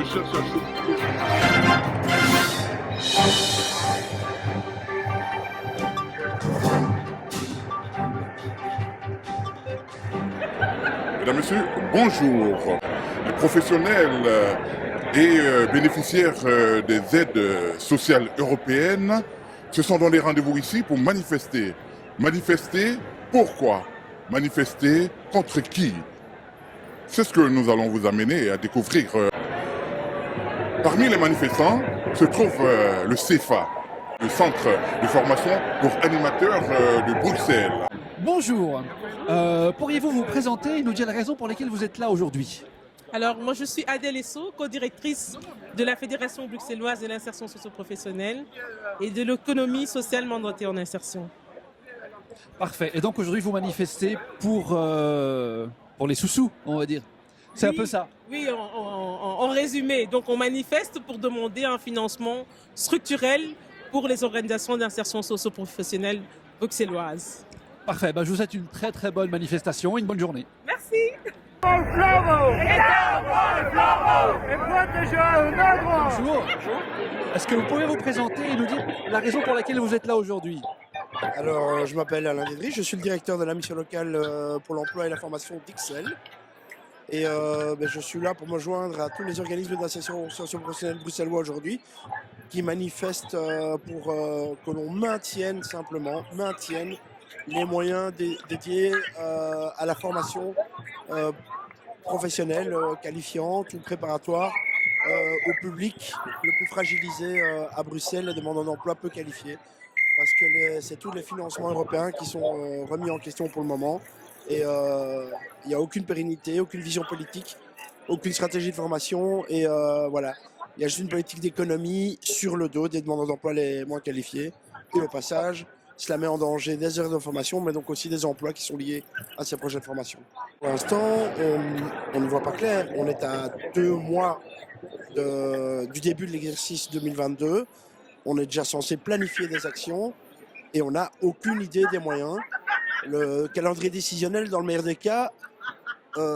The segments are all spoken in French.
je cherche à choper. Mesdames, Messieurs, bonjour. Les professionnels et bénéficiaires des aides sociales européennes se sont donné rendez-vous ici pour manifester. Manifester pourquoi? Manifester contre qui? C'est ce que nous allons vous amener à découvrir. Parmi les manifestants se trouve le CEFA, le Centre de formation pour animateurs de Bruxelles. Bonjour, pourriez-vous vous présenter et nous dire la raison pour laquelle vous êtes là aujourd'hui? Alors, moi, je suis Adèle Esso, co-directrice de la Fédération bruxelloise de l'insertion socio-professionnelle et de l'économie sociale mandatée en insertion. Parfait. Et donc aujourd'hui, vous manifestez pour les sous-sous, on va dire. C'est un peu ça. Oui, en résumé. Donc, on manifeste pour demander un financement structurel pour les organisations d'insertion socio-professionnelle bruxelloises. Parfait. Je vous souhaite une très très bonne manifestation et une bonne journée. Merci. Bonjour. Est-ce que vous pouvez vous présenter et nous dire la raison pour laquelle vous êtes là aujourd'hui? Alors, je m'appelle Alain Dédry, je suis le directeur de la mission locale pour l'emploi et la formation d'IXEL. Et je suis là pour me joindre à tous les organismes d'insertion socio-professionnelle bruxellois aujourd'hui qui manifestent pour que l'on maintienne les moyens dédiés à la formation professionnelle, qualifiante ou préparatoire au public le plus fragilisé à Bruxelles, les demandeurs d'emploi peu qualifiés. Parce que c'est tous les financements européens qui sont remis en question pour le moment. Et il n'y a aucune pérennité, aucune vision politique, aucune stratégie de formation. Et voilà, il y a juste une politique d'économie sur le dos des demandeurs d'emploi les moins qualifiés. Et au passage, cela met en danger des heures de formation, mais donc aussi des emplois qui sont liés à ces projets de formation. Pour l'instant, on ne voit pas clair. On est à 2 mois du début de l'exercice 2022. On est déjà censé planifier des actions et on n'a aucune idée des moyens. Le calendrier décisionnel, dans le meilleur des cas,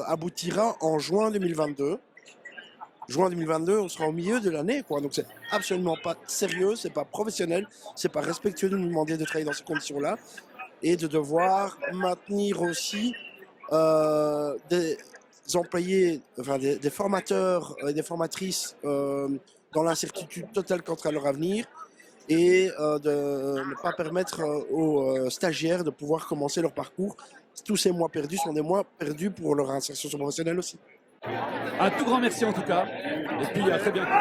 aboutira en juin 2022. Juin 2022, on sera au milieu de l'année, quoi. Donc c'est absolument pas sérieux, c'est pas professionnel, c'est pas respectueux de nous demander de travailler dans ces conditions-là et de devoir maintenir aussi des employés, enfin des formateurs et des formatrices dans l'incertitude totale quant à leur avenir et de ne pas permettre aux stagiaires de pouvoir commencer leur parcours. Tous ces mois perdus sont des mois perdus pour leur insertion professionnelle aussi. Un tout grand merci en tout cas. Et puis à très bientôt.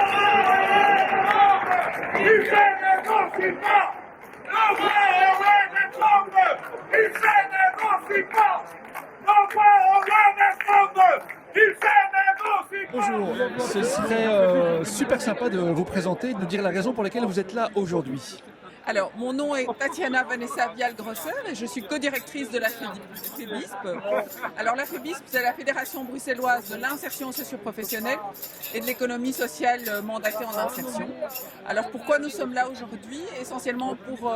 Bonjour, ce serait super sympa de vous présenter et de nous dire la raison pour laquelle vous êtes là aujourd'hui. Alors, mon nom est Tatiana Vanessa Vial-Grosser et je suis co-directrice de la FEBISP. Alors, la FEBISP, c'est la Fédération bruxelloise de l'insertion socio-professionnelle et de l'économie sociale mandatée en insertion. Alors, pourquoi nous sommes là aujourd'hui? Essentiellement pour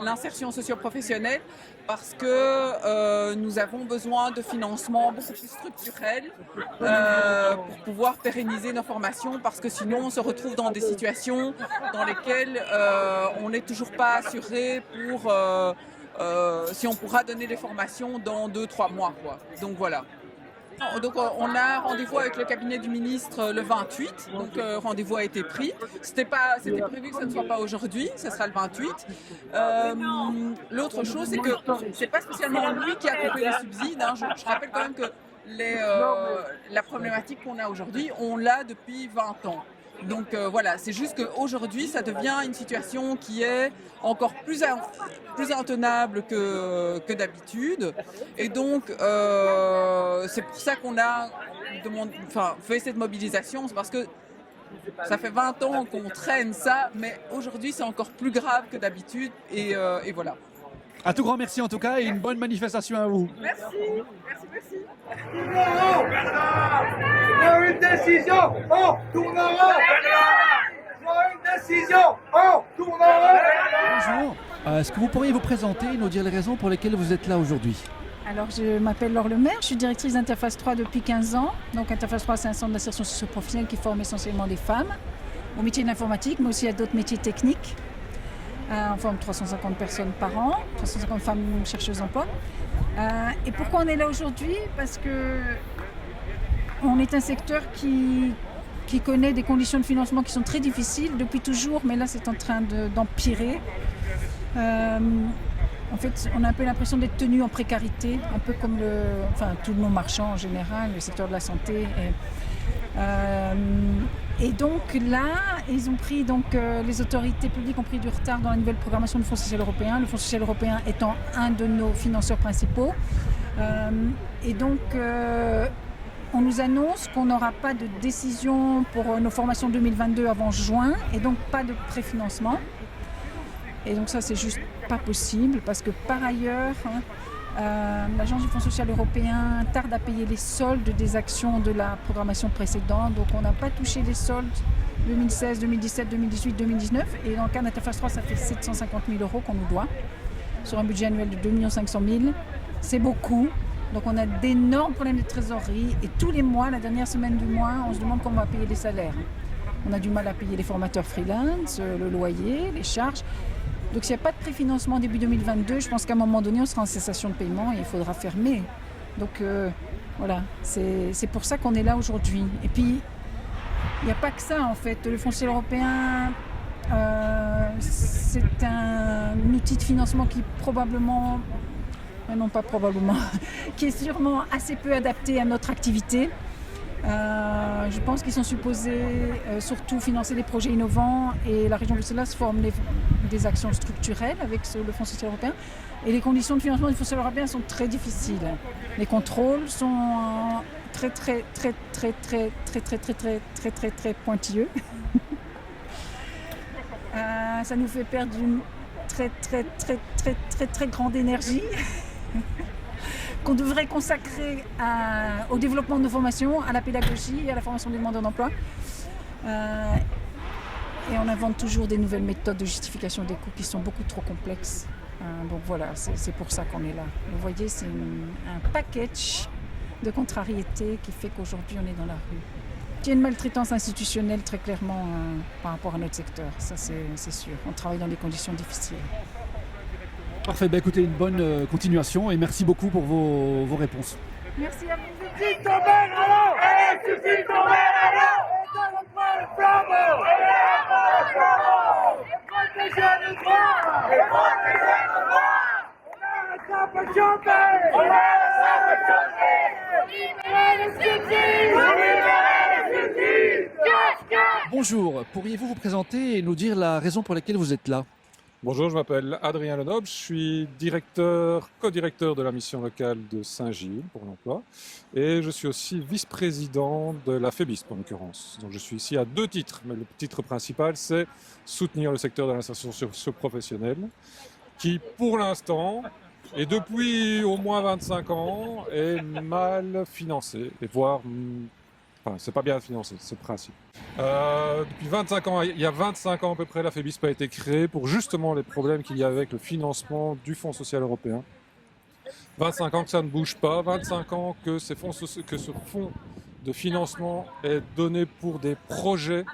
l'insertion socio-professionnelle, parce que nous avons besoin de financement beaucoup plus structurel pour pouvoir pérenniser nos formations, parce que sinon on se retrouve dans des situations dans lesquelles on n'est toujours pas assuré pour si on pourra donner des formations dans 2-3 mois, quoi. Donc voilà. Donc on a rendez-vous avec le cabinet du ministre le 28, donc rendez-vous a été pris. C'était prévu que ce ne soit pas aujourd'hui, ce sera le 28. L'autre chose, c'est que c'est pas spécialement lui qui a coupé les subsides, hein. Je rappelle quand même que la problématique qu'on a aujourd'hui, on l'a depuis 20 ans. Donc voilà, c'est juste qu'aujourd'hui, ça devient une situation qui est encore plus intenable que d'habitude. Et donc, c'est pour ça qu'on a fait cette mobilisation. C'est parce que ça fait 20 ans qu'on traîne ça, mais aujourd'hui, c'est encore plus grave que d'habitude. Et voilà. Un tout grand merci en tout cas et une bonne manifestation à vous. Merci. Une décision, on tournera. Une décision, on tournera. Bonjour. Est-ce que vous pourriez vous présenter et nous dire les raisons pour lesquelles vous êtes là aujourd'hui? Alors, je m'appelle Laure Lemaire, je suis directrice d'Interface 3 depuis 15 ans. Donc, Interface 3, c'est un centre d'insertion socio-professionnelle qui forme essentiellement des femmes au métier de l'informatique, mais aussi à d'autres métiers techniques. On forme 350 personnes par an, 350 femmes chercheuses d'emploi. Et pourquoi on est là aujourd'hui? Parce que on est un secteur qui connaît des conditions de financement qui sont très difficiles depuis toujours, mais là, c'est en train d'empirer. En fait, on a un peu l'impression d'être tenu en précarité, un peu comme tous nos marchands en général, le secteur de la santé. Et donc là, les autorités publiques ont pris du retard dans la nouvelle programmation du Fonds social européen. Le Fonds social européen étant un de nos financeurs principaux. Et donc, on nous annonce qu'on n'aura pas de décision pour nos formations 2022 avant juin, et donc pas de préfinancement. Et donc ça, c'est juste pas possible parce que par ailleurs, l'Agence du Fonds social européen tarde à payer les soldes des actions de la programmation précédente. Donc on n'a pas touché les soldes 2016, 2017, 2018, 2019. Et dans le cas d'Interface 3, ça fait 750 000 € qu'on nous doit sur un budget annuel de 2 500 000. C'est beaucoup. Donc on a d'énormes problèmes de trésorerie. Et tous les mois, la dernière semaine du mois, on se demande comment on va payer les salaires. On a du mal à payer les formateurs freelance, le loyer, les charges. Donc s'il n'y a pas de préfinancement début 2022, je pense qu'à un moment donné, on sera en cessation de paiement et il faudra fermer. Donc voilà, c'est pour ça qu'on est là aujourd'hui. Et puis, il n'y a pas que ça en fait. Le Fonds social européen, c'est un outil de financement qui probablement, non pas probablement, qui est sûrement assez peu adapté à notre activité. Je pense qu'ils sont supposés surtout financer des projets innovants et la région bruxelloise forme des actions structurelles avec le Fonds social européen. Et les conditions de financement du Fonds social européen sont très difficiles. Les contrôles sont très pointilleux. Ça nous fait perdre une très grande énergie qu'on devrait consacrer au développement de nos formations, à la pédagogie et à la formation des demandeurs d'emploi. Et on invente toujours des nouvelles méthodes de justification des coûts qui sont beaucoup trop complexes. Donc voilà, c'est pour ça qu'on est là. Vous voyez, c'est un package de contrariétés qui fait qu'aujourd'hui on est dans la rue. Il y a une maltraitance institutionnelle très clairement par rapport à notre secteur, ça c'est sûr. On travaille dans des conditions difficiles. Parfait, écoutez, une bonne continuation et merci beaucoup pour vos réponses. Merci à vous. Bonjour, pourriez-vous vous présenter et nous dire la raison pour laquelle vous êtes là? Bonjour, je m'appelle Adrien Lenoble, je suis co-directeur de la mission locale de Saint-Gilles pour l'emploi et je suis aussi vice-président de la FEBISP en l'occurrence. Donc je suis ici à 2 titres, mais le titre principal c'est soutenir le secteur de l'insertion socio-professionnelle qui pour l'instant et depuis au moins 25 ans est mal financé et voire... Enfin, c'est pas bien financé, c'est le principe. Depuis 25 ans, il y a 25 ans à peu près, la FEBISP a été créée pour justement les problèmes qu'il y a avec le financement du Fonds social européen. 25 ans que ça ne bouge pas, 25 ans que ce fonds de financement est donné pour des projets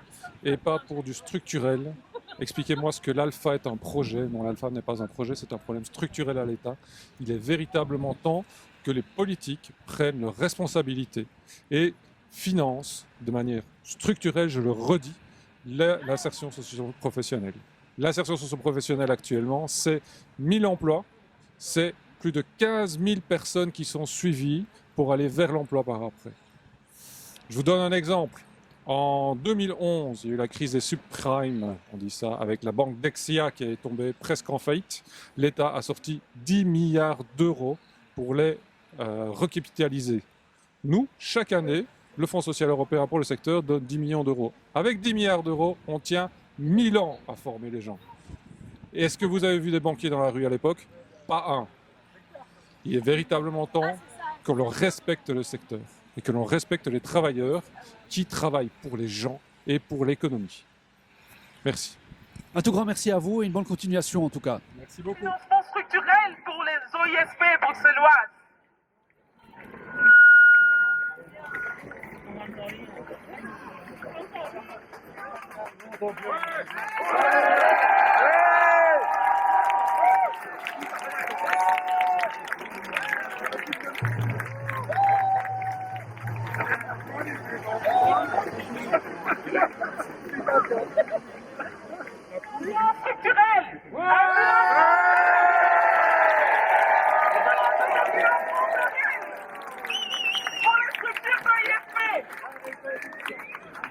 et pas pour du structurel. Expliquez-moi ce que l'alpha est un projet. Non, l'alpha n'est pas un projet, c'est un problème structurel à l'État. Il est véritablement temps que les politiques prennent leurs responsabilités et finance de manière structurelle, je le redis, l'insertion socio-professionnelle. L'insertion socio-professionnelle actuellement, c'est 1000 emplois, c'est plus de 15 000 personnes qui sont suivies pour aller vers l'emploi par après. Je vous donne un exemple. En 2011, il y a eu la crise des subprimes, on dit ça, avec la banque Dexia qui est tombée presque en faillite. L'État a sorti 10 milliards d'euros pour les recapitaliser. Nous, chaque année, le Fonds social européen pour le secteur donne 10 millions d'euros. Avec 10 milliards d'euros, on tient 1000 ans à former les gens. Et est-ce que vous avez vu des banquiers dans la rue à l'époque? Pas un. Il est véritablement temps que l'on respecte le secteur et que l'on respecte les travailleurs qui travaillent pour les gens et pour l'économie. Merci. Un tout grand merci à vous et une bonne continuation en tout cas. Merci beaucoup. Financement structurel pour les OISP bruxelloises.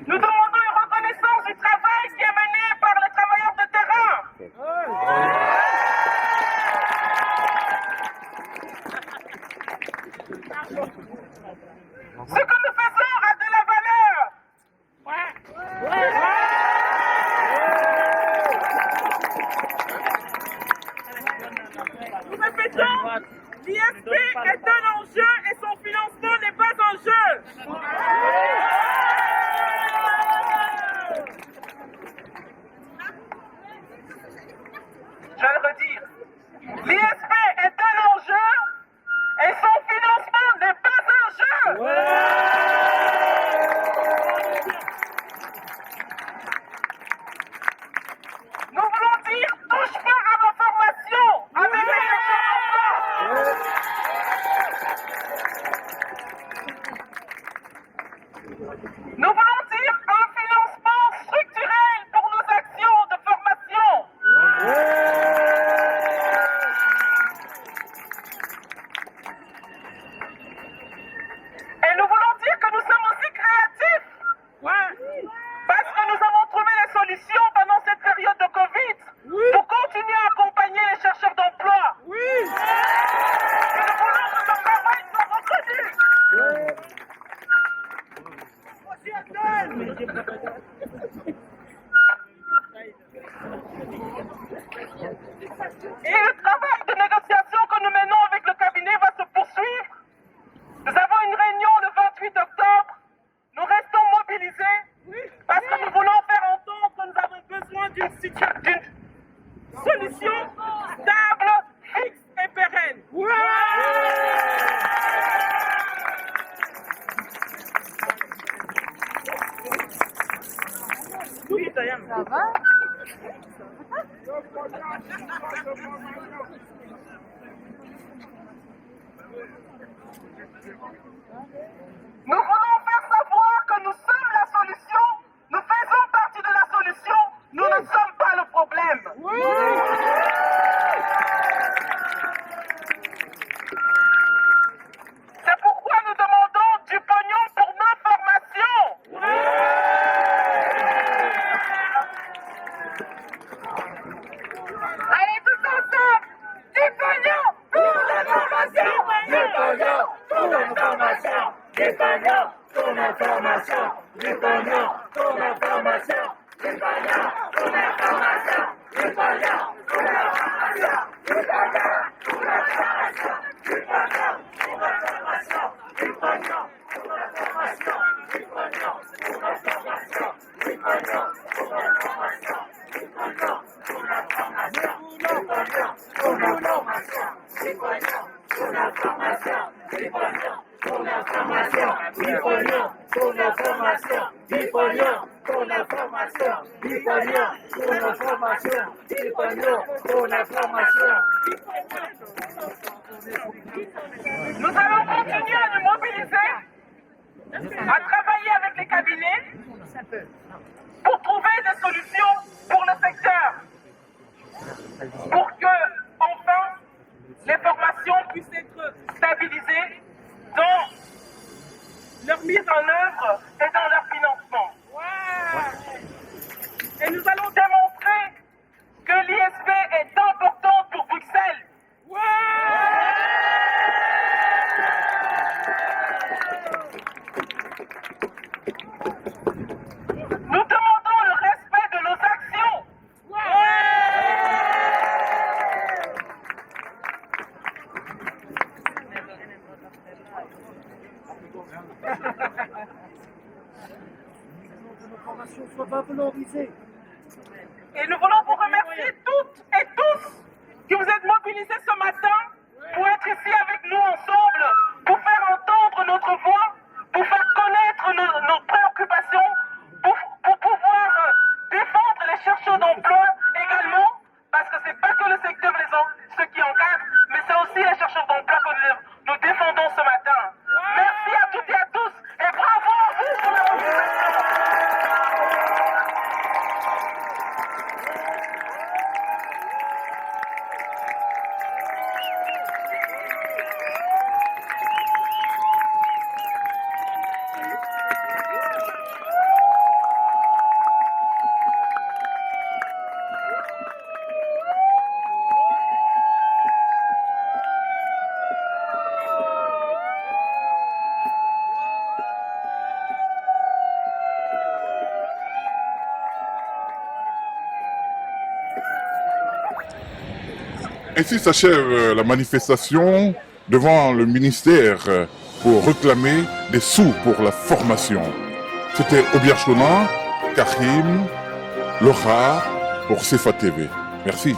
Nous demandons une reconnaissance du travail qui est mené par les travailleurs de terrain. Ce que nous faisons a de la valeur. Nous répétons, l'ISP est un enjeu et son financement n'est pas un jeu. Je vais le redire. L'ISP est un enjeu et son financement n'est pas un jeu. Nous voulons dire touche pas à ma formation, à mes Nous voulons dire un financement structurel pour nos actions de formation. Et nous voulons dire que nous sommes aussi créatifs. Parce que nous avons trouvé les solutions pendant cette période de Covid pour continuer à accompagner les chercheurs d'emploi. Et nous voulons que ce travail soit reconnu. Et le travail de négociation que nous menons avec le cabinet va se poursuivre. Nous avons une réunion le 28 octobre. Nous restons mobilisés parce que nous voulons faire entendre que nous avons besoin d'une solution stable, fixe et pérenne. Ça va? Nous voulons faire savoir que nous sommes la solution, nous faisons partie de la solution, nous ne sommes pas le problème. C'est pourquoi nous demandons du pognon pour nos formations. Allez tous ensemble, du pognon pour la formation. Du pognon pour la formation. Du pognon pour la formation. Du pognon pour la formation. Du pognon pour la formation. Du pognon pour la formation. Du pognon pour la formation. Du pognon pour la formation. Du pognon pour la formation. Du pognon pour la formation. Du pognon pour la formation. Du pognon pour la formation. Du pognon pour la formation. Du pognon pour la formation. Du pognon pour la formation. Du pognon pour la formation. Du pognon pour la formation. Du pognon pour la formation. Du pognon pour la formation. Nous allons continuer à nous mobiliser, à travailler avec les cabinets pour trouver des solutions pour le secteur, pour que, enfin, les formations puissent être stabilisées dans leur mise en œuvre et dans leur financement. Et nous allons démontrer que l'ISP est importante pour Bruxelles. Nous demandons le respect de nos actions. Et nous voulons vous remercier toutes et tous qui vous êtes mobilisés ce matin pour être ici avec nous ensemble, pour faire entendre notre voix, pour faire connaître nos préoccupations, pour pouvoir défendre Ainsi s'achève la manifestation devant le ministère pour réclamer des sous pour la formation. C'était Obiar Chona, Karim, Laura pour CFA TV. Merci.